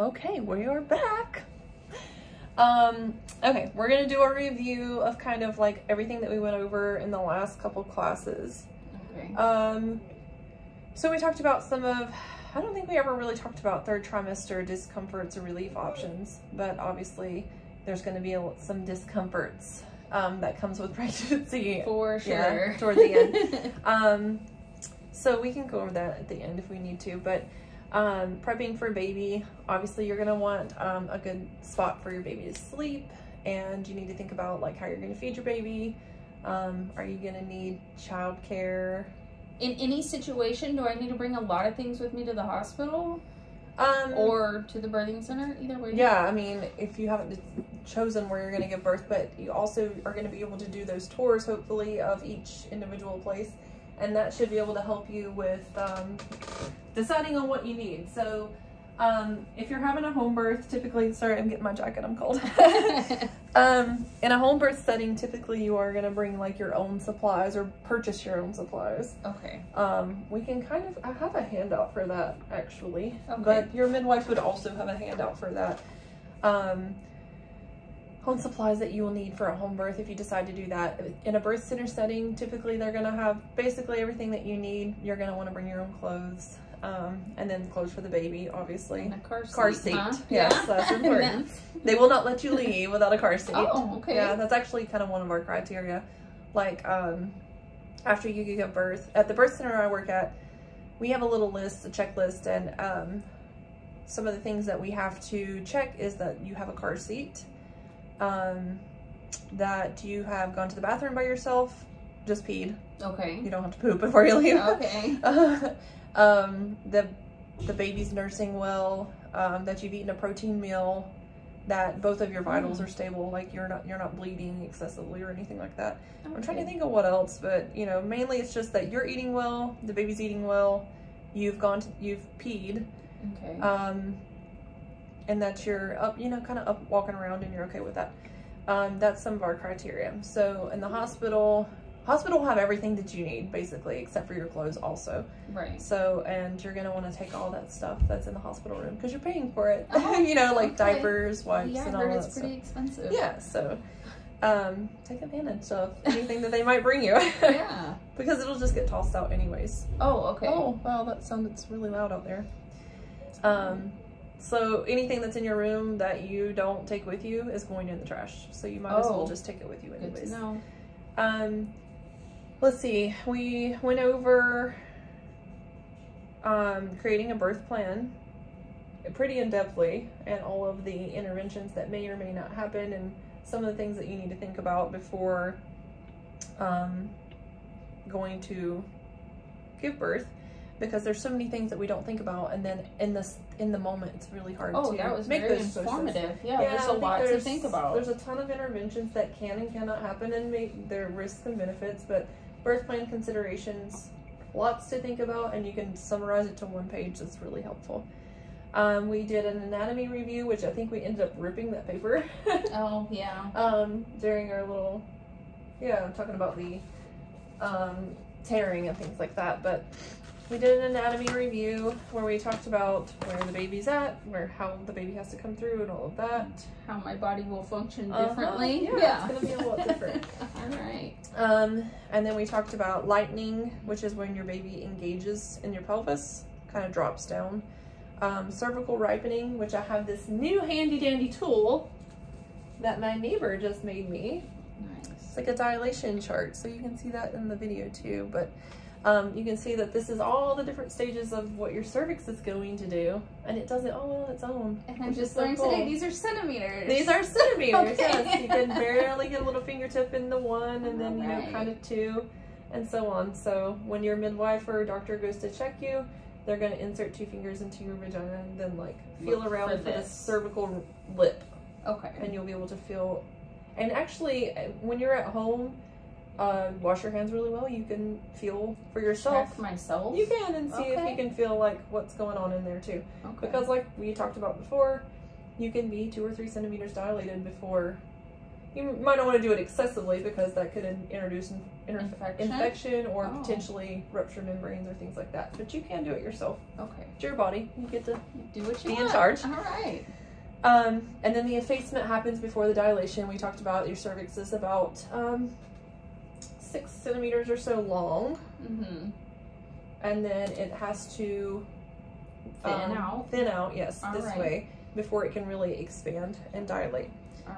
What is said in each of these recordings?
Okay, we are back. Okay, we're gonna do a review of kind of like everything that we went over in the last couple classes. Okay. So we talked about some of, I don't think we ever really talked about third trimester discomforts or relief options, but obviously there's gonna be some discomforts that comes with pregnancy. For sure. Yeah, toward the end. So we can go over that at the end if we need to, but prepping for a baby, obviously you're gonna want a good spot for your baby to sleep, and you need to think about like how you're gonna feed your baby. Are you gonna need childcare? In any situation, do I need to bring a lot of things with me to the hospital? Or to the birthing center? Either way. Yeah, I mean, if you haven't chosen where you're gonna give birth, but you also are gonna be able to do those tours, hopefully, of each individual place. And that should be able to help you with deciding on what you need. So if you're having a home birth, typically, sorry, I'm getting my jacket, I'm cold. In a home birth setting, typically you are gonna bring like your own supplies or purchase your own supplies. Okay. We can kind of, I have a handout for that actually, Okay. but your midwife would also have a handout for that. Home supplies that you will need for a home birth if you decide to do that. In a birth center setting, typically they're gonna have basically everything that you need. You're gonna wanna bring your own clothes, and then clothes for the baby, obviously. And a car seat. Huh? Yes, Yeah. that's important. They will not let you leave without a car seat. Oh, okay. Yeah, that's actually kind of one of our criteria. Like, after you give birth, at the birth center I work at, we have a little list, a checklist, and some of the things that we have to check is that you have a car seat, that you have gone to the bathroom by yourself, just peed. Okay. You don't have to poop before you leave. Okay. The baby's nursing well, that you've eaten a protein meal, that both of your vitals are stable, like you're not bleeding excessively or anything like that. Okay. I'm trying to think of what else, but you know, mainly it's just that you're eating well, the baby's eating well, you've peed. Okay. And that you're up, you know, kind of up walking around and you're okay with that. That's some of our criteria. So in the hospital will have everything that you need basically, except for your clothes also. Right. So, and you're gonna want to take all that stuff that's in the hospital room because you're paying for it. Oh, you know, like okay. diapers, wipes, yeah, and I all heard that it's pretty expensive. Yeah, so take advantage of anything that they might bring you. Yeah. Because it'll just get tossed out anyways. Oh, okay. Oh, wow, that sounded really loud out there. So anything that's in your room that you don't take with you is going in the trash. So you might as well just take it with you anyways. Good to know. Let's see, we went over creating a birth plan pretty in-depthly, and all of the interventions that may or may not happen, and some of the things that you need to think about before going to give birth, because there's so many things that we don't think about, and then in the moment it's really hard to that was make very those informative. choices. Yeah, there's a lot to think about. There's a ton of interventions that can and cannot happen, and there are risks and benefits, but birth plan considerations, lots to think about, and you can summarize it to one page. That's really helpful. We did an anatomy review, which I think we ended up ripping that paper. Oh, yeah. During our little, talking about the tearing and things like that, but we did an anatomy review where we talked about where the baby's at, how the baby has to come through and all of that. How my body will function differently. Yeah, it's gonna be a lot different. All right. And then we talked about lightening, which is when your baby engages in your pelvis, kind of drops down. Cervical ripening, which I have this new handy dandy tool that my neighbor just made me. Nice. It's like a dilation chart, so you can see that in the video too, but you can see that this is all the different stages of what your cervix is going to do, and it does it all on its own. And I just learned today, these are centimeters. These are centimeters, Okay. yes. You can barely get a little fingertip in the one, and then, Alright. kind of two, and so on. So when your midwife or doctor goes to check you, they're going to insert 2 fingers into your vagina and then, like, feel Look around for for the this. cervical lip. Okay. And you'll be able to feel. And actually, when you're at home, wash your hands really well. You can feel for yourself. Check myself. You can, and see if Okay. you can feel like what's going on in there too. Okay. Because like we talked about before, you can be 2 or 3 centimeters dilated before You might not want to do it excessively because that could introduce infection or potentially ruptured membranes or things like that. But you can do it yourself. Okay. It's your body. You get to do what you be want. in charge. All right. And then the effacement happens before the dilation. We talked about your cervix is about 6 centimeters or so long. Mm-hmm. And then it has to thin out, yes, this way before it can really expand and dilate.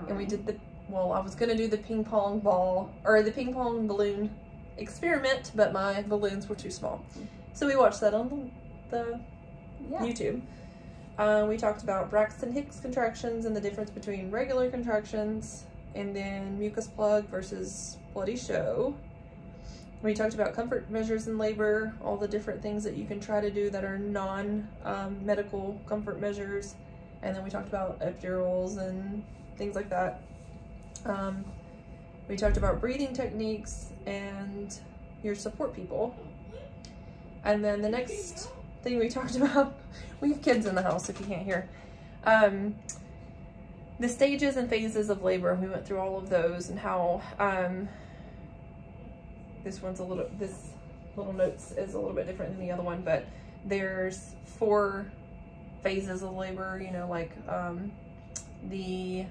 And we did I was going to do the ping pong ball or the ping pong balloon experiment, but my balloons were too small. So we watched that on the YouTube. We talked about Braxton Hicks contractions and the difference between regular contractions, and then mucus plug versus bloody show. We talked about comfort measures in labor, all the different things that you can try to do that are non-medical comfort measures. And then we talked about epidurals and things like that. We talked about breathing techniques and your support people. And then the next thing we talked about, we have kids in the house if you can't hear. The stages and phases of labor, we went through all of those and how this little notes is a little bit different than the other one, but there's 4 phases of labor, you know, like the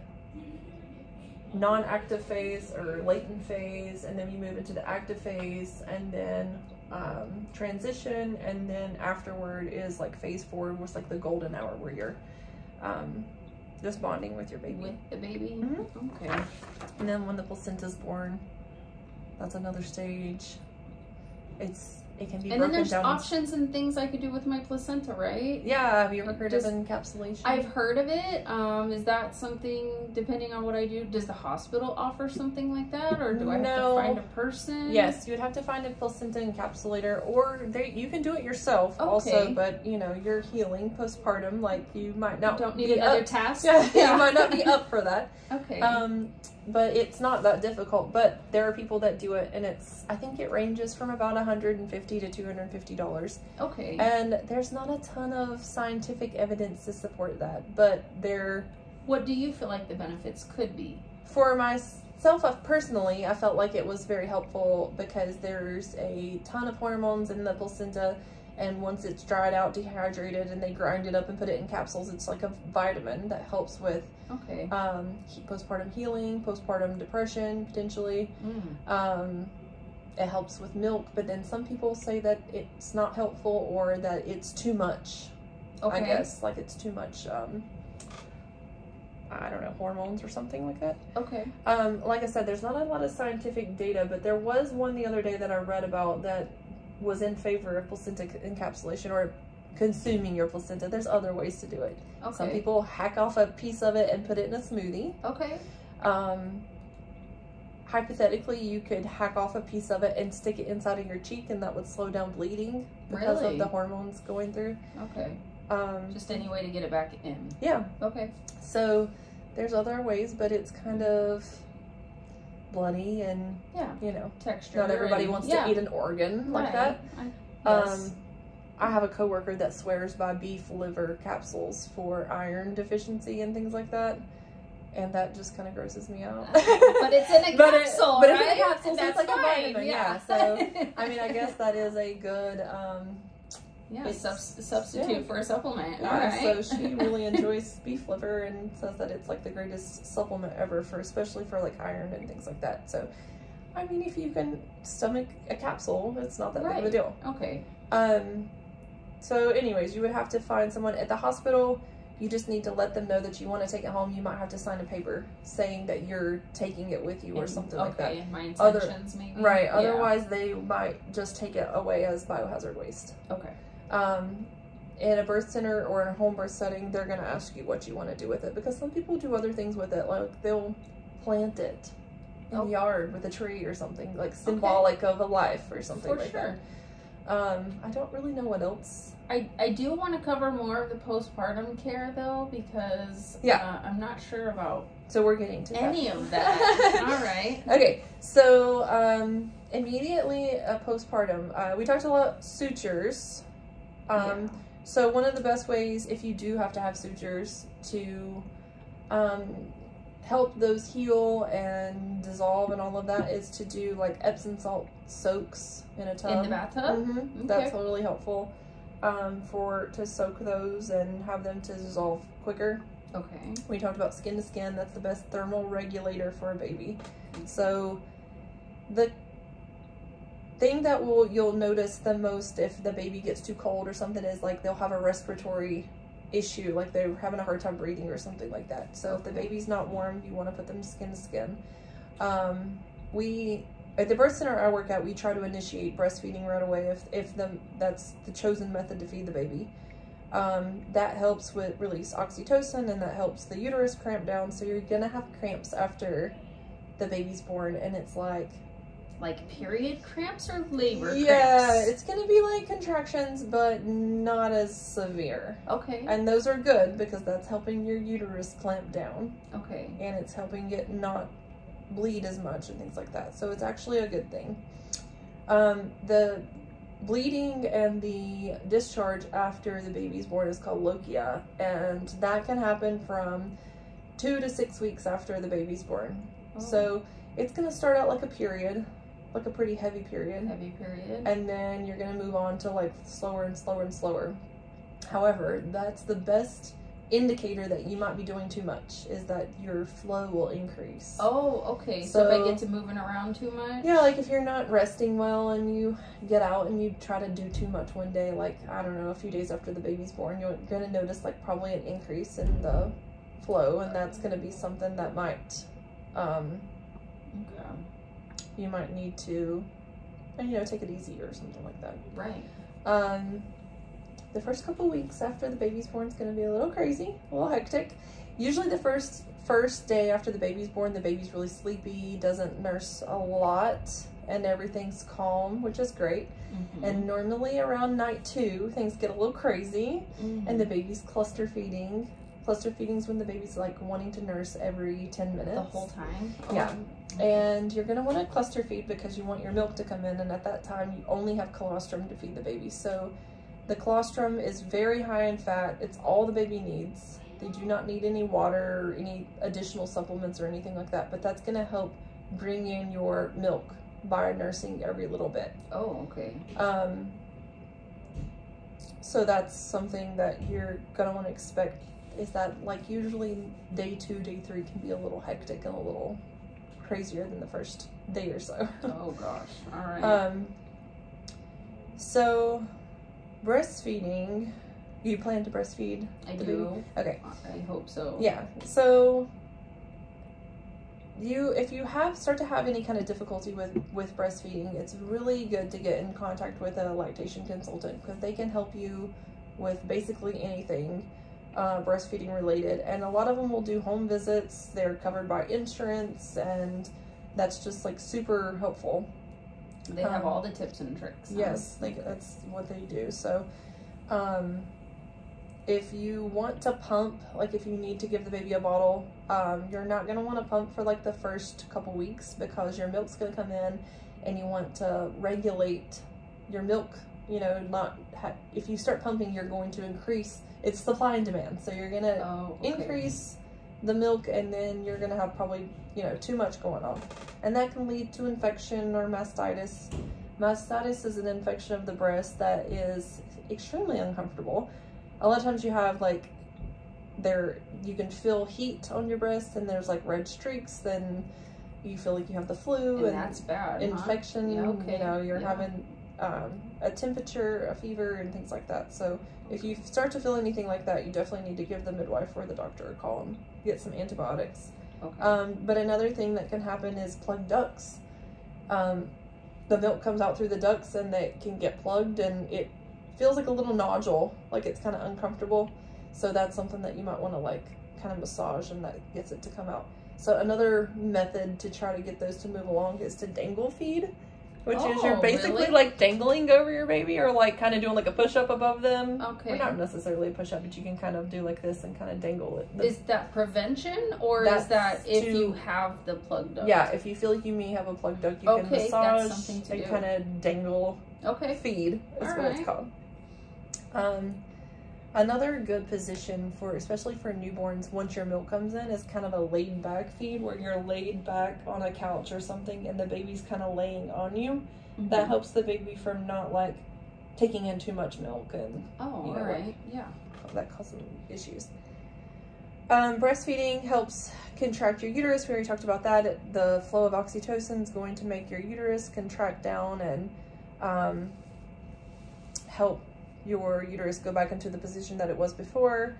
non-active phase or latent phase, and then you move into the active phase, and then transition, and then afterward is like phase 4, was like the golden hour where you're just bonding with your baby. With the baby? Mm-hmm. Okay. And then when the placenta's born, that's another stage. It can be broken down. And then there's options and things I could do with my placenta, right? Yeah, have you ever heard of encapsulation? I've heard of it. Is that something, depending on what I do, does the hospital offer something like that? Or do I have to find a person? Yes, you would have to find a placenta encapsulator, or you can do it yourself also, but you know, you're healing postpartum, like you might not don't need another task. Yeah, you might not be up for that. Okay. But it's not that difficult, but there are people that do it, and I think it ranges from about $150 to $250. Okay. And there's not a ton of scientific evidence to support that, but what do you feel like the benefits could be? For myself, personally, I felt like it was very helpful because there's a ton of hormones in the placenta, and once it's dried out, dehydrated, and they grind it up and put it in capsules, it's like a vitamin that helps with postpartum healing, postpartum depression, potentially. It helps with milk, but then some people say that it's not helpful or that it's too much. I guess, like it's too much, I don't know, hormones or something like that. Okay. Like I said, there's not a lot of scientific data, but there was one the other day that I read about that was in favor of placenta encapsulation or consuming your placenta. There's other ways to do it. Okay. Some people hack off a piece of it and put it in a smoothie. Okay. Hypothetically, you could hack off a piece of it and stick it inside of your cheek, and that would slow down bleeding because of the hormones going through. Okay. Just any way to get it back in. Yeah. Okay. So there's other ways, but it's kind of bloody and you know, texture. Not everybody wants to eat an organ like that. I have a coworker that swears by beef liver capsules for iron deficiency and things like that, and that just kind of grosses me out. But it's in a capsule, but right? It's in a capsule, so it's like fine. a vitamin. Yeah. So I mean, I guess that is a good substitute for a supplement. Yeah, all right. So she really enjoys beef liver and says that it's like the greatest supplement ever especially for like iron and things like that. So I mean, if you can stomach a capsule, it's not that big of a deal. Okay. So anyways, you would have to find someone at the hospital. You just need to let them know that you want to take it home. You might have to sign a paper saying that you're taking it with you or something like that. Okay, my intentions maybe. Right, otherwise they might just take it away as biohazard waste. Okay. In a birth center or in a home birth setting, they're going to ask you what you want to do with it, because some people do other things with it, like they'll plant it in the yard with a tree or something, like symbolic of a life or something like that. I don't really know what else. I do want to cover more of the postpartum care though, because I'm not sure about we're getting to any of that. All right. Okay, so immediately postpartum, we talked about sutures. So one of the best ways, if you do have to have sutures, to help those heal and dissolve and all of that is to do like Epsom salt soaks in a tub. In the bathtub? Mm-hmm. Okay. That's really helpful to soak those and have them to dissolve quicker. Okay. We talked about skin to skin. That's the best thermal regulator for a baby. So the thing that you'll notice the most if the baby gets too cold or something is like they'll have a respiratory issue, like they're having a hard time breathing or something like that. So if the baby's not warm, you want to put them skin to skin. We at the birth center I work at, we try to initiate breastfeeding right away if that's the chosen method to feed the baby. That helps with release oxytocin, and that helps the uterus cramp down. So you're gonna have cramps after the baby's born, and it's like period cramps or labor cramps? Yeah, it's gonna be like contractions, but not as severe. Okay. And those are good because that's helping your uterus clamp down. Okay. And it's helping it not bleed as much and things like that. So it's actually a good thing. The bleeding and the discharge after the baby's born is called lochia, and that can happen from 2 to 6 weeks after the baby's born. Oh. So it's gonna start out like a period, like a pretty heavy period. And then you're gonna move on to like slower and slower and slower. However, that's the best indicator that you might be doing too much, is that your flow will increase. Oh, okay. So if I get to moving around too much? Yeah, like if you're not resting well and you get out and you try to do too much one day, like, I don't know, a few days after the baby's born, you're going to notice like probably an increase in the flow, and that's going to be something that might, you might need to, take it easy or something like that. Right. The first couple weeks after the baby's born is going to be a little crazy, a little hectic. Usually the first day after the baby's born, the baby's really sleepy, doesn't nurse a lot, and everything's calm, which is great. Mm-hmm. And normally around night 2, things get a little crazy, mm-hmm. and the baby's cluster feeding. Cluster feeding is when the baby's like wanting to nurse every 10 minutes. The whole time? Oh. Yeah. And you're going to want to cluster feed because you want your milk to come in, and at that time you only have colostrum to feed the baby. So the colostrum is very high in fat. It's all the baby needs. They do not need any water or any additional supplements or anything like that, but that's going to help bring in your milk by nursing every little bit. Oh, okay. So that's something that you're going to want to expect, is that like usually day 2, day 3 can be a little hectic and a little crazier than the first day or so. Oh gosh. All right. So breastfeeding, you plan to breastfeed? I do. Okay. I hope so. Yeah. So if you start to have any kind of difficulty with breastfeeding, it's really good to get in contact with a lactation consultant, because they can help you with basically anything breastfeeding related. And a lot of them will do home visits. They're covered by insurance, and that's just like super helpful. They have all the tips and tricks. Yes, that's what they do. So if you want to pump, like if you need to give the baby a bottle, you're not going to want to pump for like the first couple weeks, because your milk's going to come in and you want to regulate your milk. If you start pumping, you're going to increase its supply and demand. So you're going to increase the milk, and then you're going to have probably, too much going on. And that can lead to infection or mastitis. Mastitis is an infection of the breast that is extremely uncomfortable. A lot of times you have you can feel heat on your breast, and there's like red streaks, then you feel like you have the flu, and that's bad. Infection, huh? Yeah, okay. You're having a temperature, a fever, and things like that. So if you start to feel anything like that, you definitely need to give the midwife or the doctor a call and get some antibiotics. Okay. But another thing that can happen is plugged ducts. The milk comes out through the ducts, and they can get plugged, and it feels like a little nodule, like it's kind of uncomfortable. So that's something that you might want to like kind of massage, and that gets it to come out. So another method to try to get those to move along is to dangle feed, which is you're basically like dangling over your baby, or like kind of doing like a push-up above them. Okay. Or not necessarily a push-up, but you can kind of do like this and kind of dangle it. Is that prevention, or is that if you have the plug duct? Yeah, if you feel like you may have a plug duct, you can massage and kind of dangle. Okay. Feed is what it's called. Another good position for, especially for newborns, once your milk comes in, is kind of a laid back feed where you're laid back on a couch or something and the baby's kind of laying on you. Mm-hmm. That helps the baby from not like taking in too much milk and all right, like, yeah, that causes issues. Breastfeeding helps contract your uterus. We already talked about that. The flow of oxytocin is going to make your uterus contract down and help your uterus go back into the position that it was before.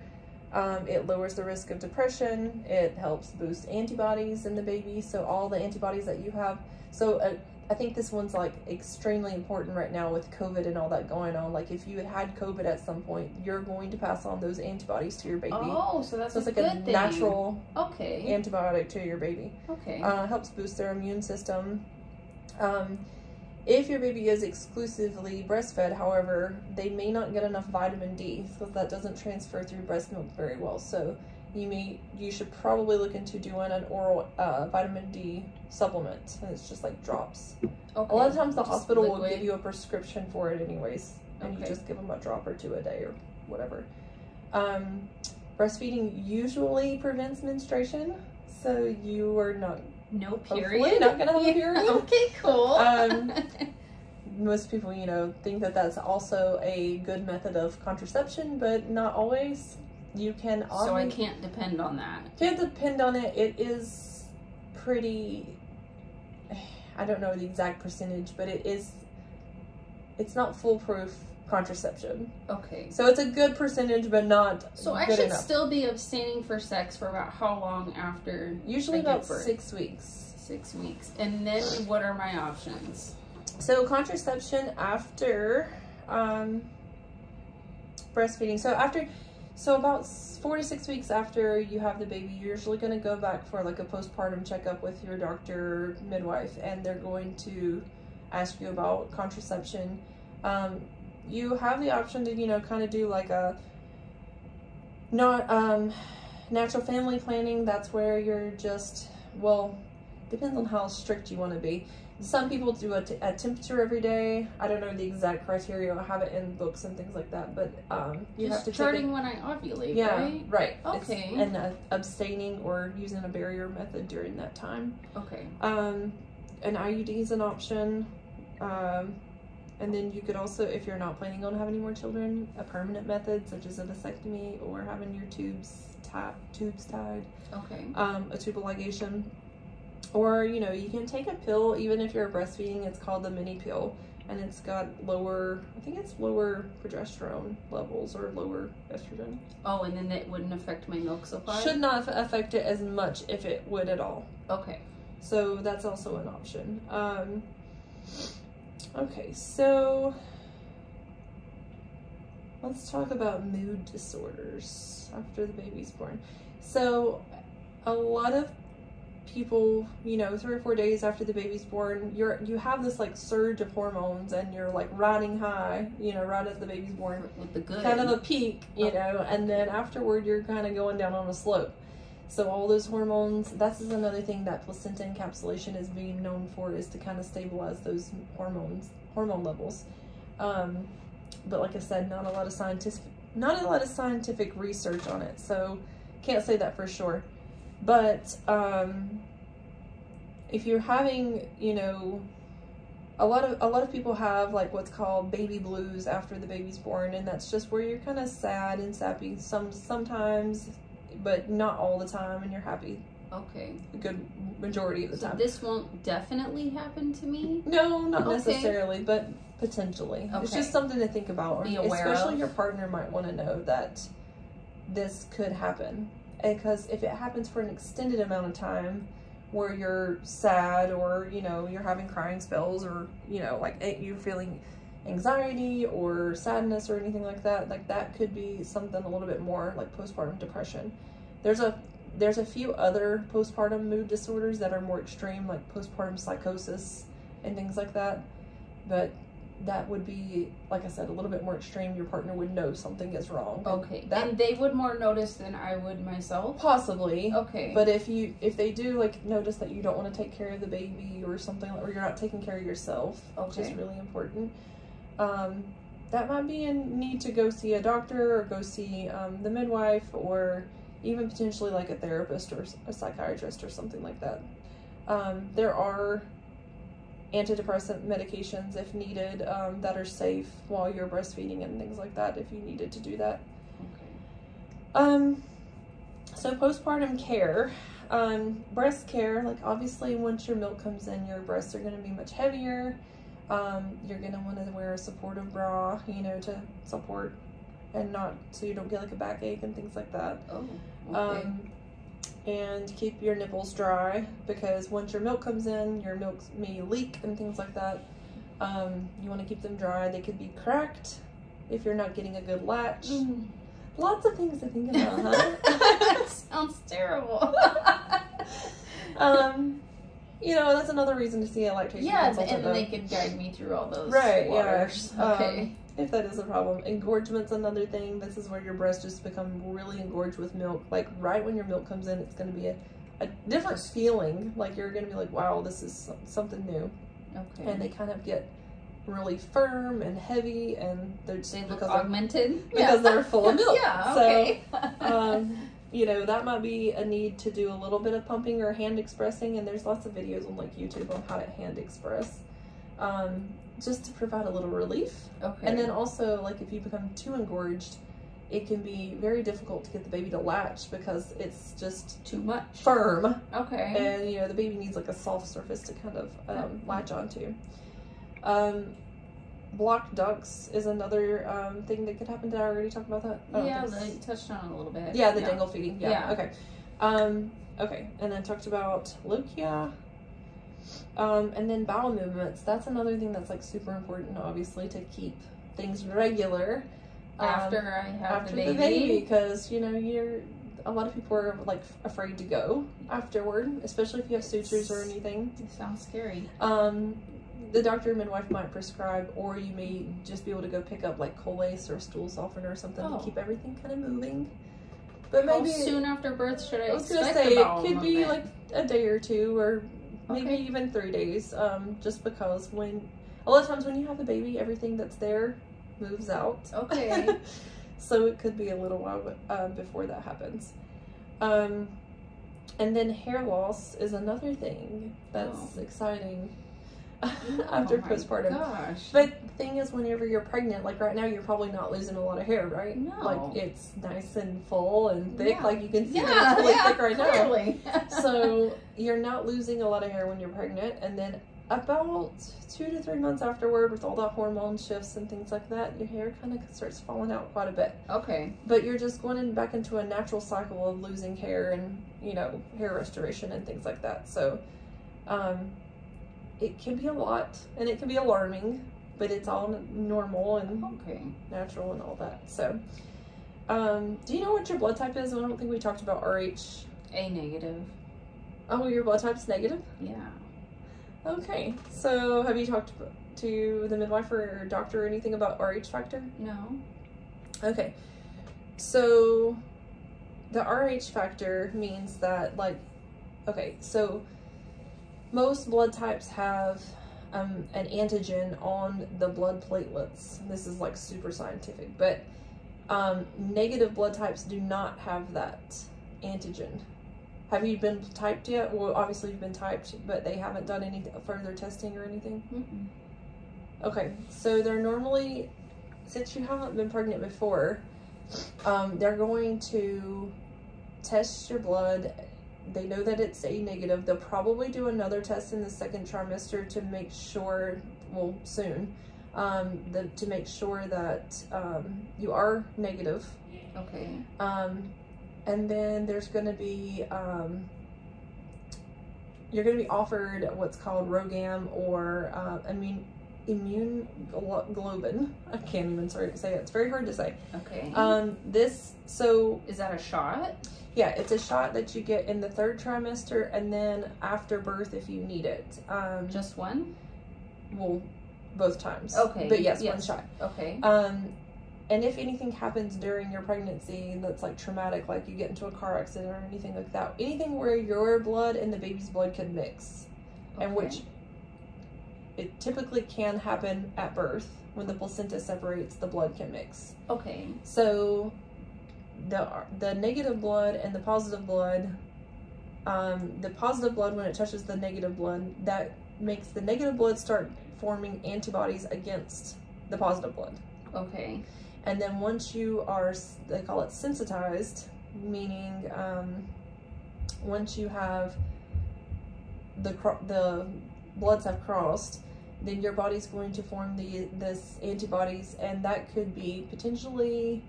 It lowers the risk of depression. It helps boost antibodies in the baby. So all the antibodies that you have. So I think this one's like extremely important right now with COVID and all that going on. Like if you had COVID at some point, you're going to pass on those antibodies to your baby. Oh, so that's it's like a a natural okay antibiotic to your baby. Okay. Helps boost their immune system. If your baby is exclusively breastfed, however, they may not get enough vitamin D because that doesn't transfer through breast milk very well. So you should probably look into doing an oral vitamin D supplement, and it's just like drops. Okay. A lot of times the hospital will give you a prescription for it anyways, and you just give them a drop or two a day or whatever. Breastfeeding usually prevents menstruation, so you are not period. Not gonna have a period. Okay, cool. Most people, think that that's also a good method of contraception, but not always. You can. So I can't depend on that. Can't depend on it. It is pretty. I don't know the exact percentage, but it's not foolproof contraception. Okay. So it's a good percentage, but not. So I should still be abstaining for sex for about how long after? Usually about 6 weeks. 6 weeks. And then what are my options? So contraception after breastfeeding. So about 4 to 6 weeks after you have the baby, you're usually going to go back for like a postpartum checkup with your doctor, midwife, and they're going to ask you about contraception. You have the option to, kind of do like a natural family planning. That's where you're just, well, depends on how strict you want to be. Some people do a temperature every day. I don't know the exact criteria. I have it in books and things like that, but you have to starting when I ovulate, right? Okay. And abstaining or using a barrier method during that time. Okay. An IUD is an option. And then you could also, if you're not planning on having any more children, a permanent method such as a vasectomy or having your tubes tied. Okay. A tubal ligation. Or, you can take a pill, even if you're breastfeeding. It's called the mini pill, and it's got lower progesterone levels or lower estrogen. Oh, and then it wouldn't affect my milk supply? Should not affect it as much if it would at all. Okay. So that's also an option. Okay, so let's talk about mood disorders after the baby's born. So a lot of people, 3 or 4 days after the baby's born, you have this like surge of hormones and you're like riding high, right as the baby's born. With the good. Kind of a peak, and then afterward you're kind of going down on a slope. So all those hormones, that's another thing that placenta encapsulation is being known for, is to kind of stabilize those hormone levels. But like I said, not a lot of scientific research on it, so can't say that for sure. But if you're having, a lot of people have like what's called baby blues after the baby's born, and that's just where you're kind of sad and sappy sometimes, but not all the time, and you're happy. Okay. A good majority of the time. So this won't definitely happen to me? No, not necessarily, but potentially. Okay. It's just something to think about. Be aware especially of. Your partner might want to know that this could happen. Because if it happens for an extended amount of time where you're sad, or, you're having crying spells, or, like you're feeling anxiety or sadness or anything like that could be something a little bit more like postpartum depression. There's a few other postpartum mood disorders that are more extreme, like postpartum psychosis and things like that. But that would be, like I said, a little bit more extreme. Your partner would know something is wrong. Okay. And they would more notice than I would myself? Possibly. Okay. But if they do like notice that you don't want to take care of the baby or something, or you're not taking care of yourself, which is really important. that might be a need to go see a doctor or go see the midwife, or even potentially like a therapist or a psychiatrist or something like that. There are antidepressant medications if needed that are safe while you're breastfeeding and things like that if you needed to do that. Okay. So postpartum care, breast care, like obviously once your milk comes in, your breasts are going to be much heavier. You're going to want to wear a supportive bra, you know, to support and not, so you don't get like a backache and things like that. Oh, okay. And keep your nipples dry, because once your milk comes in, your milk may leak and things like that. You want to keep them dry. They could be cracked if you're not getting a good latch. Lots of things to think about, huh? That sounds terrible. You know, that's another reason to see a lactation consultant. And they could guide me through all those waters. Yeah. Okay. If that is a problem. Engorgement's another thing. This is where your breasts just become really engorged with milk. Like right when your milk comes in, it's going to be a different feeling. Like you're going to be like, wow, this is something new. Okay. And they kind of get really firm and heavy, and they're just look augmented because they're full of milk. Yeah. Okay. So, you know, that might be a need to do a little bit of pumping or hand expressing, and there's lots of videos on like YouTube on how to hand express. Just to provide a little relief. Okay. And then also, like, if you become too engorged, it can be very difficult to get the baby to latch because it's just too much firm. Okay. And, you know, the baby needs like a soft surface to kind of latch onto. Blocked ducts is another thing that could happen. Did I already talk about that? Yeah, they touched on it a little bit. Yeah, the dangle feeding. Yeah. Okay. Okay. And then talked about lochia. And then bowel movements. That's another thing that's like super important, obviously, to keep things regular after I have the baby, because you know a lot of people are like afraid to go afterward, especially if you have sutures or anything. It sounds scary. The doctor or midwife might prescribe, or you may just be able to go pick up like Colace or stool softener or something to keep everything kind of moving. But maybe how soon after birth should I was gonna say it could be like a day or two, or maybe even 3 days, just because a lot of times when you have the baby, everything that's there moves out. Okay. So it could be a little while before that happens. And then hair loss is another thing that's exciting after postpartum. Gosh. But the thing is, whenever you're pregnant, like right now, you're probably not losing a lot of hair, right? No. Like it's nice and full and thick, like you can see that it's really thick right clearly. now. So you're not losing a lot of hair when you're pregnant, and then about 2 to 3 months afterward, with all the hormone shifts and things like that, your hair kind of starts falling out quite a bit. Okay. But you're just going back into a natural cycle of losing hair and, you know, hair restoration and things like that. So, it can be a lot, and it can be alarming, but it's all normal and natural and all that. So, do you know what your blood type is? I don't think we talked about RH. A negative. Oh, your blood type's negative? Yeah. Okay. So, have you talked to the midwife or doctor or anything about RH factor? No. Okay. So, the RH factor means that, like, okay, so most blood types have an antigen on the blood platelets. This is like super scientific, but negative blood types do not have that antigen. Have you been typed yet? Well, obviously you've been typed, but they haven't done any further testing or anything? Mm-mm. Okay, so they're normally, since you haven't been pregnant before, they're going to test your blood. They know that it's A negative. They'll probably do another test in the 2nd trimester to make sure, well, soon, to make sure that you are negative. Okay. And then there's going to be, you're going to be offered what's called ROGAM, or immune globin. I can't even say it. It's very hard to say. Okay. So is that a shot? Yeah, it's a shot that you get in the 3rd trimester, and then after birth if you need it. Just one? Well, both times. Okay. But yes, one shot. Okay. And if anything happens during your pregnancy that's like traumatic, like you get into a car accident or anything like that, anything where your blood and the baby's blood could mix, and which it typically can happen at birth, when the placenta separates, the blood can mix. Okay. So the negative blood and the positive blood, when it touches the negative blood, that makes the negative blood start forming antibodies against the positive blood. Okay. And then once you are, they call it sensitized, meaning once you have the bloods have crossed, then your body's going to form this antibodies, and that could be potentially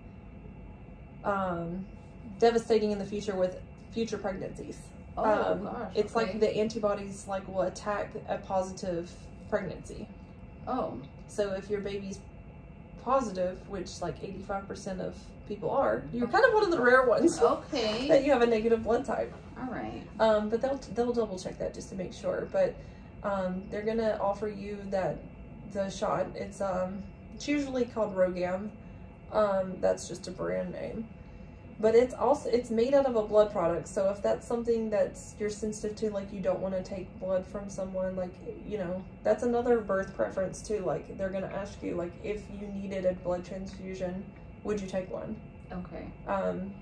devastating in the future with future pregnancies. Oh gosh. It's like the antibodies will attack a positive pregnancy. Oh. So if your baby's positive, which like 85% of people are, you're kind of one of the rare ones. Okay. That you have a negative blood type. All right. But they'll double check that just to make sure. But they're gonna offer you the shot. It's usually called Rogam. That's just a brand name. But it's made out of a blood product. So if that's something you're sensitive to, like you don't want to take blood from someone, like, you know, that's another birth preference too. Like they're gonna ask you, like, if you needed a blood transfusion, would you take one? Okay.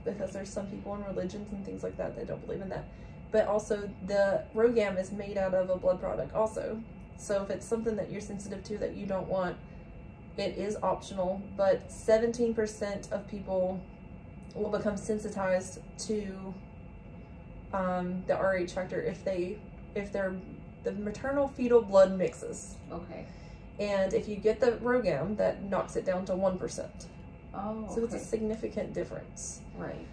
Because there's some people in religions and things like that don't believe in that. But also the Rogam is made out of a blood product also. So if it's something that you're sensitive to that you don't want, it is optional. But 17% of people will become sensitized to the RH factor if the maternal fetal blood mixes. Okay. And if you get the Rogam, that knocks it down to 1%. Oh, okay. So it's a significant difference. Right.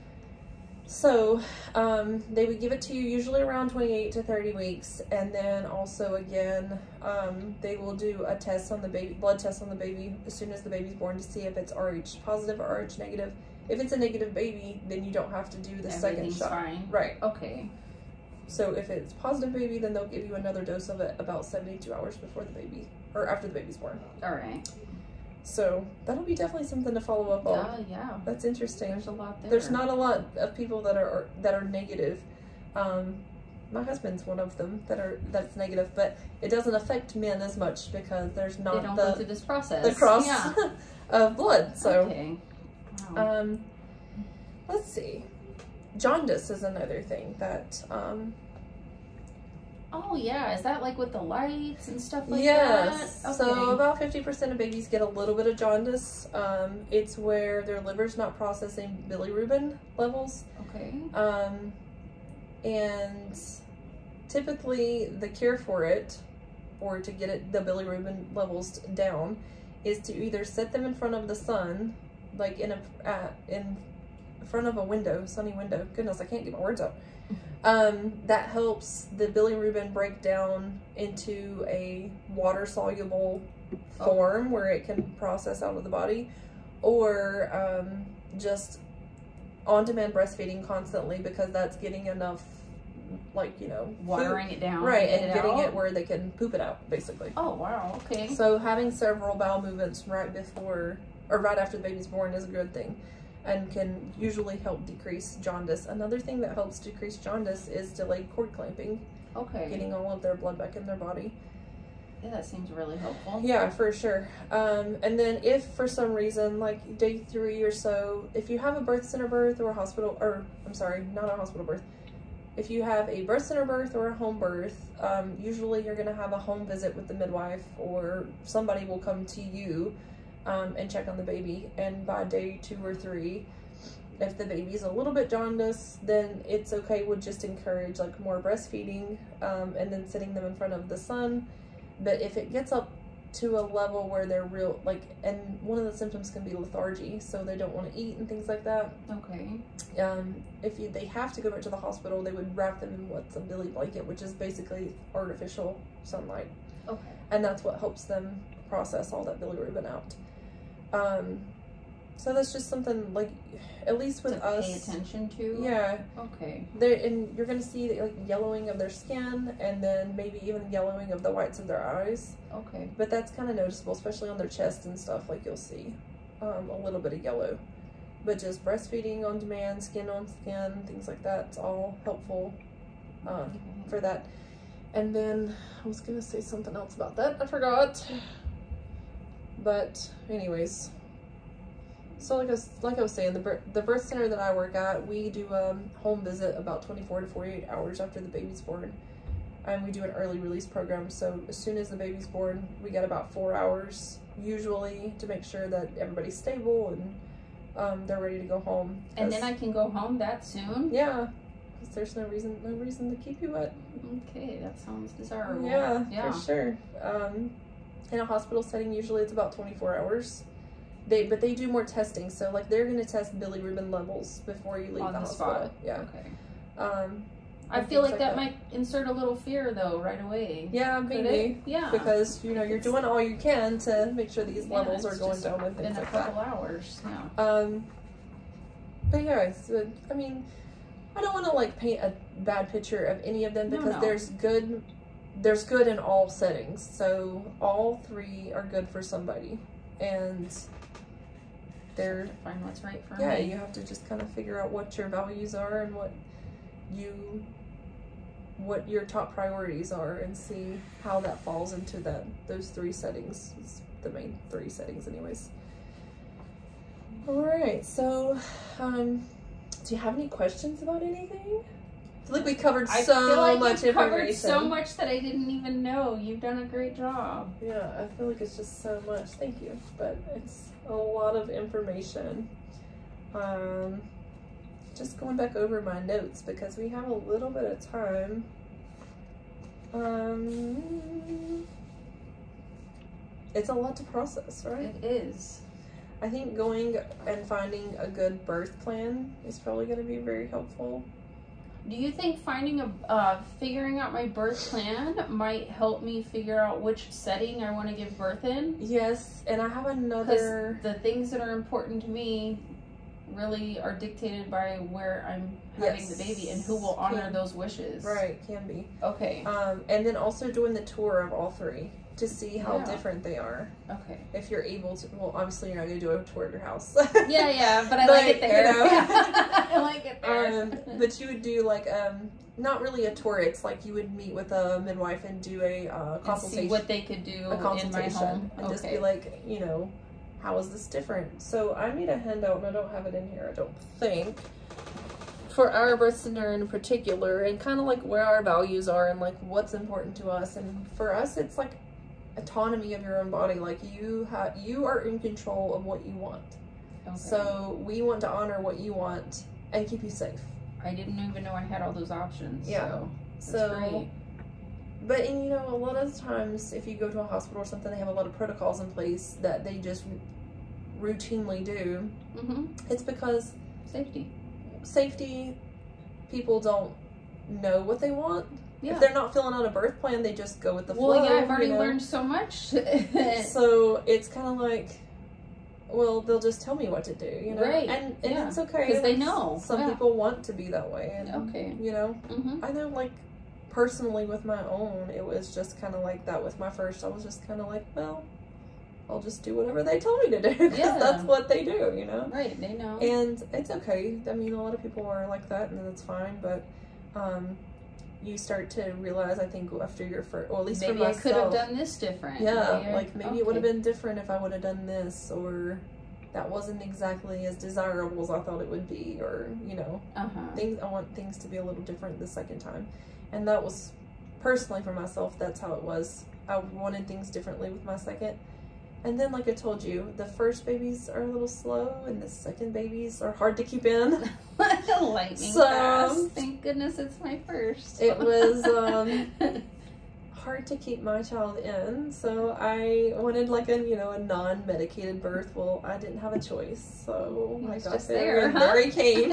So they would give it to you usually around 28 to 30 weeks. And then also again, they will do a test on the baby, blood test on the baby as soon as the baby's born to see if it's RH positive or RH negative. If it's a negative baby, then you don't have to do the second shot. Fine. Right. Okay. So if it's positive baby, then they'll give you another dose of it about 72 hours before the baby, or after the baby's born. All right. So that'll be definitely something to follow up on. Yeah. That's interesting. There's a lot there. There's not a lot of people that are negative. My husband's one of them that's negative, but it doesn't affect men as much because there's not they don't go through this process. The cross of blood. So okay. Wow. Let's see. Jaundice is another thing that oh yeah, is that like with the lights and stuff like yes. that? Okay. So about 50% of babies get a little bit of jaundice. It's where their liver's not processing bilirubin levels. Okay. And typically the cure for it, or to get the bilirubin levels down, is to either set them in front of the sun, like in front of a window, sunny window. Goodness, I can't get my words out. That helps the bilirubin break down into a water-soluble form where it can process out of the body, or just on-demand breastfeeding constantly, because that's getting enough, like, you know, watering food, it down, right, and getting it where they can poop it out, basically. Oh wow, okay. So having several bowel movements right before or right after the baby's born is a good thing, and can usually help decrease jaundice. Another thing that helps decrease jaundice is delayed cord clamping. Okay. Getting all of their blood back in their body. Yeah, that seems really helpful. Yeah, for sure. And then if for some reason, like day 3 or so, if you have a birth center birth or a hospital, or I'm sorry, not a hospital birth. If you have a birth center birth or a home birth, usually you're going to have a home visit with the midwife, or somebody will come to you and check on the baby. And by day 2 or 3, if the baby's a little bit jaundiced, then it's okay. We'll just encourage like more breastfeeding and then sitting them in front of the sun. But if it gets up to a level where they're real, like, and one of the symptoms can be lethargy, so they don't want to eat and things like that. Okay. If they have to go back to the hospital, they would wrap them in what's a billy blanket, which is basically artificial sunlight. Okay. And that's what helps them process all that bilirubin out. So that's just something, like, at least with us, pay attention to. Yeah. Okay. And you're gonna see like yellowing of their skin, and then maybe even yellowing of the whites of their eyes. Okay. But that's kind of noticeable, especially on their chest and stuff. Like you'll see a little bit of yellow. But just breastfeeding on demand, skin on skin, things like that, it's all helpful for that. And then I was gonna say something else about that. I forgot. But anyways, so like I was saying, the birth center that I work at, we do a home visit about 24 to 48 hours after the baby's born. And we do an early release program. So as soon as the baby's born, we get about 4 hours usually to make sure that everybody's stable and they're ready to go home. And then I can go home that soon? Yeah, because there's no reason to keep you wet. Okay, that sounds desirable. Yeah, for sure. In a hospital setting, usually it's about 24 hours. But they do more testing, so like they're gonna test bilirubin levels before you leave the hospital. Spot. Yeah. Okay. I feel like that might insert a little fear though right away. Yeah, maybe. Yeah. Because you're doing all you can to make sure these levels are going down and things like that. In a couple hours. Yeah. But yeah, so, I mean, I don't want to like paint a bad picture of any of them because there's good in all settings. So all three are good for somebody, and they're find what's right for me. Yeah, you have to just kind of figure out what your values are and what your top priorities are and see how that falls into those three settings. It's the main three settings anyways. All right, so do you have any questions about anything? I feel like we covered so much information. Covered so much that I didn't even know. You've done a great job. Yeah, I feel like it's just so much. Thank you. But it's a lot of information. Just going back over my notes because we have a little bit of time. It's a lot to process, right? It is. I think going and finding a good birth plan is probably going to be very helpful. Do you think figuring out my birth plan might help me figure out which setting I want to give birth in? Yes, and I have another... Because the things that are important to me really are dictated by where I'm having the baby and who will honor those wishes. Right, can be. Okay. And then also doing the tour of all three to see how different they are. Okay. If you're able to, well, obviously you're not going to do a tour of your house. yeah, but I like it there. You know, I like it there. But you would do like, not really a tour, it's like you would meet with a midwife and do a consultation. And see what they could do in my home. And just be like, you know, how is this different? So I made a handout, and I don't have it in here, I don't think, for our birth center in particular, and kind of like where our values are and like what's important to us. And for us, it's like autonomy of your own body. Like you are in control of what you want. Okay. So we want to honor what you want and keep you safe. I didn't even know I had all those options. Yeah. So great. But, and you know, a lot of times if you go to a hospital or something, they have a lot of protocols in place that they just routinely do. Mm-hmm. It's because safety, people don't know what they want. Yeah. If they're not filling out a birth plan, they just go with the flow. Well, yeah, I've already learned so much. So it's kind of like, well, they'll just tell me what to do, you know? Right. And it's okay. Because they know. Some people want to be that way. And, you know, I know, like, personally with my own, it was just kind of like that with my first. I was just kind of like, well, I'll just do whatever they tell me to do, because that's what they do, you know? Right, they know. And it's okay. I mean, a lot of people are like that, and that's fine, but you start to realize, I think, after your first, well, at least maybe for myself, I could have done this different. Yeah, like maybe it would have been different if I would have done this, or that wasn't exactly as desirable as I thought it would be, or, you know, I want things to be a little different the second time. And that was, personally for myself, that's how it was. I wanted things differently with my second. And then, like I told you, the first babies are a little slow, and the second babies are hard to keep in. Lightning fast. Thank goodness it's my first. It was hard to keep my child in, so I wanted like a non-medicated birth. Well, I didn't have a choice, so I got there, and there he came.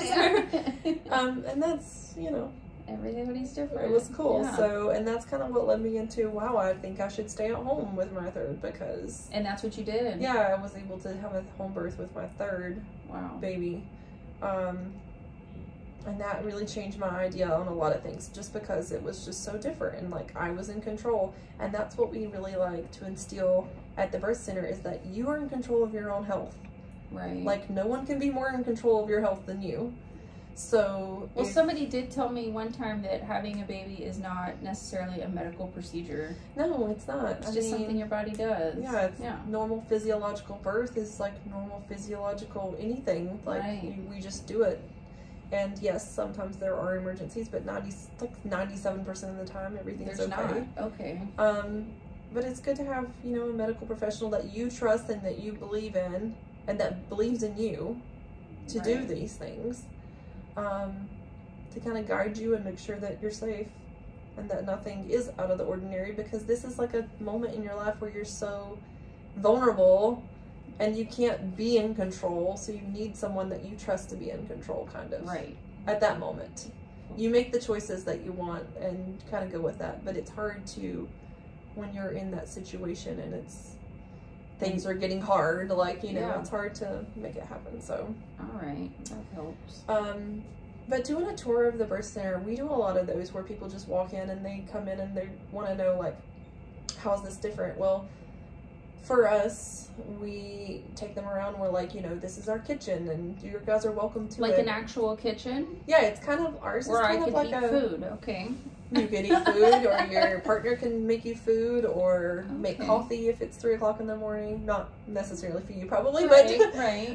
And that's, you know, everybody's different. It was cool. Yeah. So, and that's kind of what led me into, wow, I think I should stay at home with my third, because... And that's what you did? Yeah, I was able to have a home birth with my third baby. And that really changed my idea on a lot of things, just because it was just so different, and like I was in control. And that's what we really like to instill at the birth center, is that you are in control of your own health. Right. Like no one can be more in control of your health than you. So, well, somebody did tell me one time that having a baby is not necessarily a medical procedure. No, it's not. It's just something your body does. Yeah, it's normal physiological birth is like normal physiological anything. Like, we just do it. And yes, sometimes there are emergencies, but 97% of the time, everything's okay. Not. Okay. But it's good to have, you know, a medical professional that you trust and that you believe in, and that believes in you to do these things. To kind of guide you and make sure that you're safe and that nothing is out of the ordinary, because this is like a moment in your life where you're so vulnerable and you can't be in control, so you need someone that you trust to be in control, kind of. Right. At that moment. You make the choices that you want and kind of go with that, but it's hard to, when you're in that situation and things are getting hard, like, you know, it's hard to make it happen, so. All right, that helps. But doing a tour of the birth center, we do a lot of those where people just walk in and they come in and they want to know, like, how is this different? Well, for us, we take them around. We're like, you know, this is our kitchen and you guys are welcome to it. Like an actual kitchen? Yeah, it's kind of, ours where is kind I of like eat food, okay. You could eat food, or your partner can make you food, or make coffee if it's 3 o'clock in the morning. Not necessarily for you, probably, but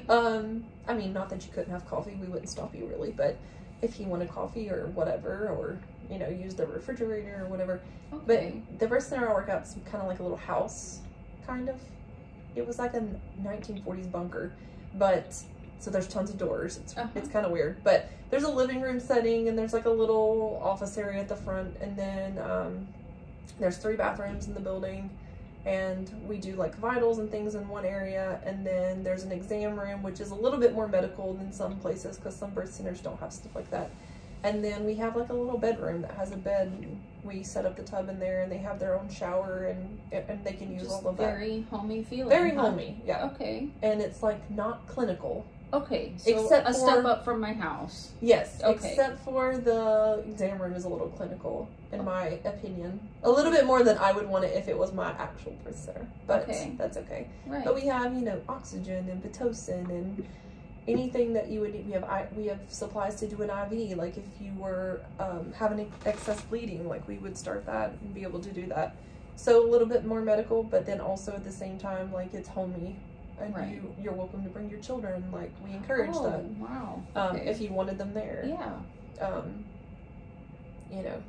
I mean, not that you couldn't have coffee. We wouldn't stop you, really, but if you wanted coffee or whatever, or, you know, use the refrigerator or whatever. But the birth center I work at is kind of like a little house, kind of. It was like a 1940s bunker, but so there's tons of doors. It's kind of weird, but there's a living room setting and there's like a little office area at the front, and then there's 3 bathrooms in the building, and we do like vitals and things in one area, and then there's an exam room, which is a little bit more medical than some places because some birth centers don't have stuff like that. And then we have like a little bedroom that has a bed. We set up the tub in there, and they have their own shower, and they can use all of that. Very homey feeling. Very homey, yeah. Okay. And it's like not clinical. Okay, so except a step up from my house. Yes, except for the exam room is a little clinical, in my opinion. A little bit more than I would want it if it was my actual birth center, but that's okay. Right. But we have, you know, oxygen and Pitocin and anything that you would need. We have supplies to do an IV, like if you were having excess bleeding, like we would start that and be able to do that. So a little bit more medical, but then also at the same time, like, it's homey. And you're welcome to bring your children. Like, we encourage that. Wow. If you wanted them there. Yeah. You know,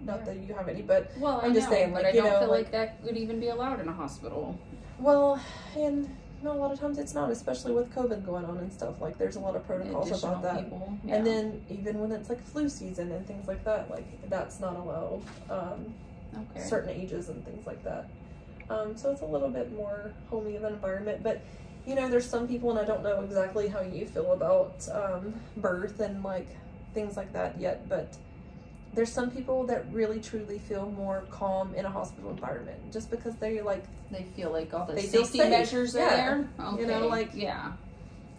not that you have any, but well, I'm just saying, but like, I you don't know, feel like that would even be allowed in a hospital. Well, and no, a lot of times it's not, especially with COVID going on and stuff. Like, there's a lot of protocols about that. And then even when it's like flu season and things like that, like, that's not allowed. Certain ages and things like that. So it's a little bit more homey of an environment, but you know, there's some people, and I don't know exactly how you feel about birth and like things like that yet, but there's some people that really truly feel more calm in a hospital environment, just because they feel like all the safety measures are there. You know, like,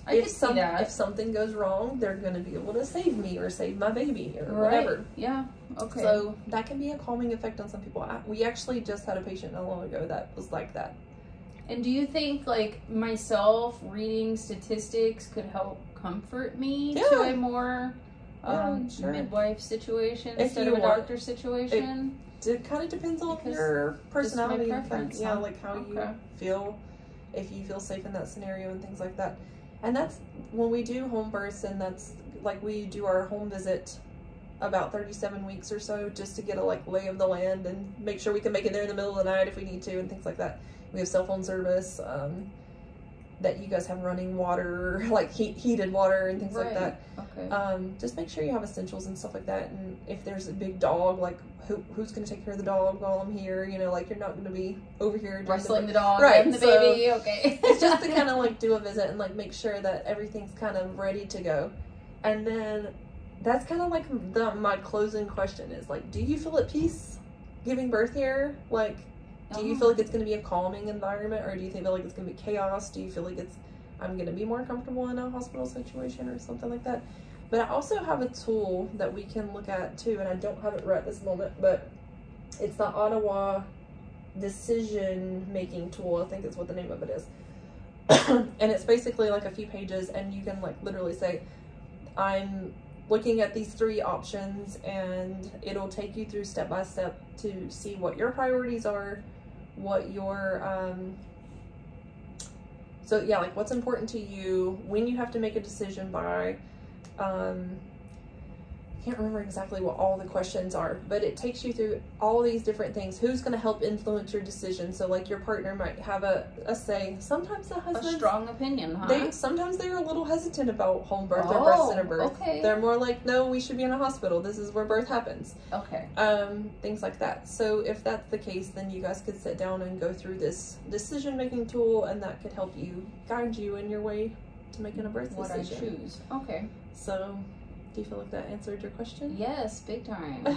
I can see that. If something goes wrong, they're going to be able to save me or save my baby or whatever. Yeah. Okay. So that can be a calming effect on some people. We actually just had a patient not long ago that was like that. And do you think, like, myself reading statistics could help comfort me to a more midwife situation instead of a doctor situation? It kind of depends on your personality and preference. Like how you feel, if you feel safe in that scenario and things like that. And that's when we do home births, and that's like we do our home visit about 37 weeks or so, just to get a lay of the land and make sure we can make it there in the middle of the night if we need to and things like that. We have cell phone service, that you guys have running water, like heated water and things like that. Just make sure you have essentials and stuff like that. And if there's a big dog, like who's going to take care of the dog while I'm here? You know, like, you're not going to be over here wrestling the dog, and the baby. It's just to kind of like do a visit and like make sure that everything's kind of ready to go. And then that's kind of like my closing question is like, do you feel at peace giving birth here? Like, do you feel like it's going to be a calming environment, or do you feel like it's going to be chaos? Do you feel like I'm going to be more comfortable in a hospital situation or something like that? But I also have a tool that we can look at too, and I don't have it right at this moment, but it's the Ottawa decision making tool. I think is what the name of it is. And it's basically like a few pages, and you can like literally say, I'm looking at these 3 options, and it'll take you through step by step to see what your priorities are, what your so yeah, like what's important to you, when you have to make a decision by. I can't remember exactly what all the questions are, but it takes you through all these different things. Who's going to help influence your decision? So like your partner might have a say. Sometimes the husband, a strong opinion, huh? Sometimes they're a little hesitant about home birth or birth center birth. Okay. They're more like, no, we should be in a hospital. This is where birth happens. Okay. Things like that. So if that's the case, then you guys could sit down and go through this decision-making tool, and that could help you, guide you in your way to making a birth decision. What I choose. Okay. So, do you feel like that answered your question? Yes, big time. I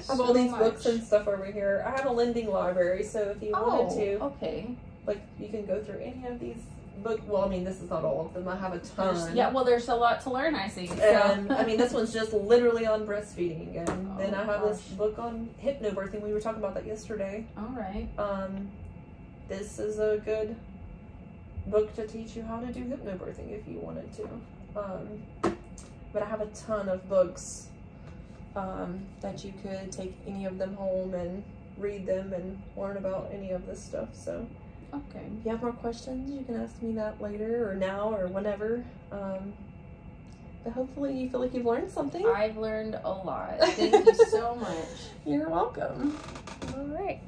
have all these books and stuff over here. I have a lending library, so if you wanted to, okay, like, you can go through any of these books. Well, I mean, this is not all of them. I have a ton. There's a lot to learn, I see. So. And I mean, this one's just literally on breastfeeding, and then I have this book on hypnobirthing. We were talking about that yesterday. All right. This is a good book to teach you how to do hypnobirthing if you wanted to. But I have a ton of books that you could take any of them home and read them and learn about any of this stuff. So, okay. If you have more questions, you can ask me that later or now or whenever. But hopefully you feel like you've learned something. I've learned a lot. Thank you so much. You're welcome. All right.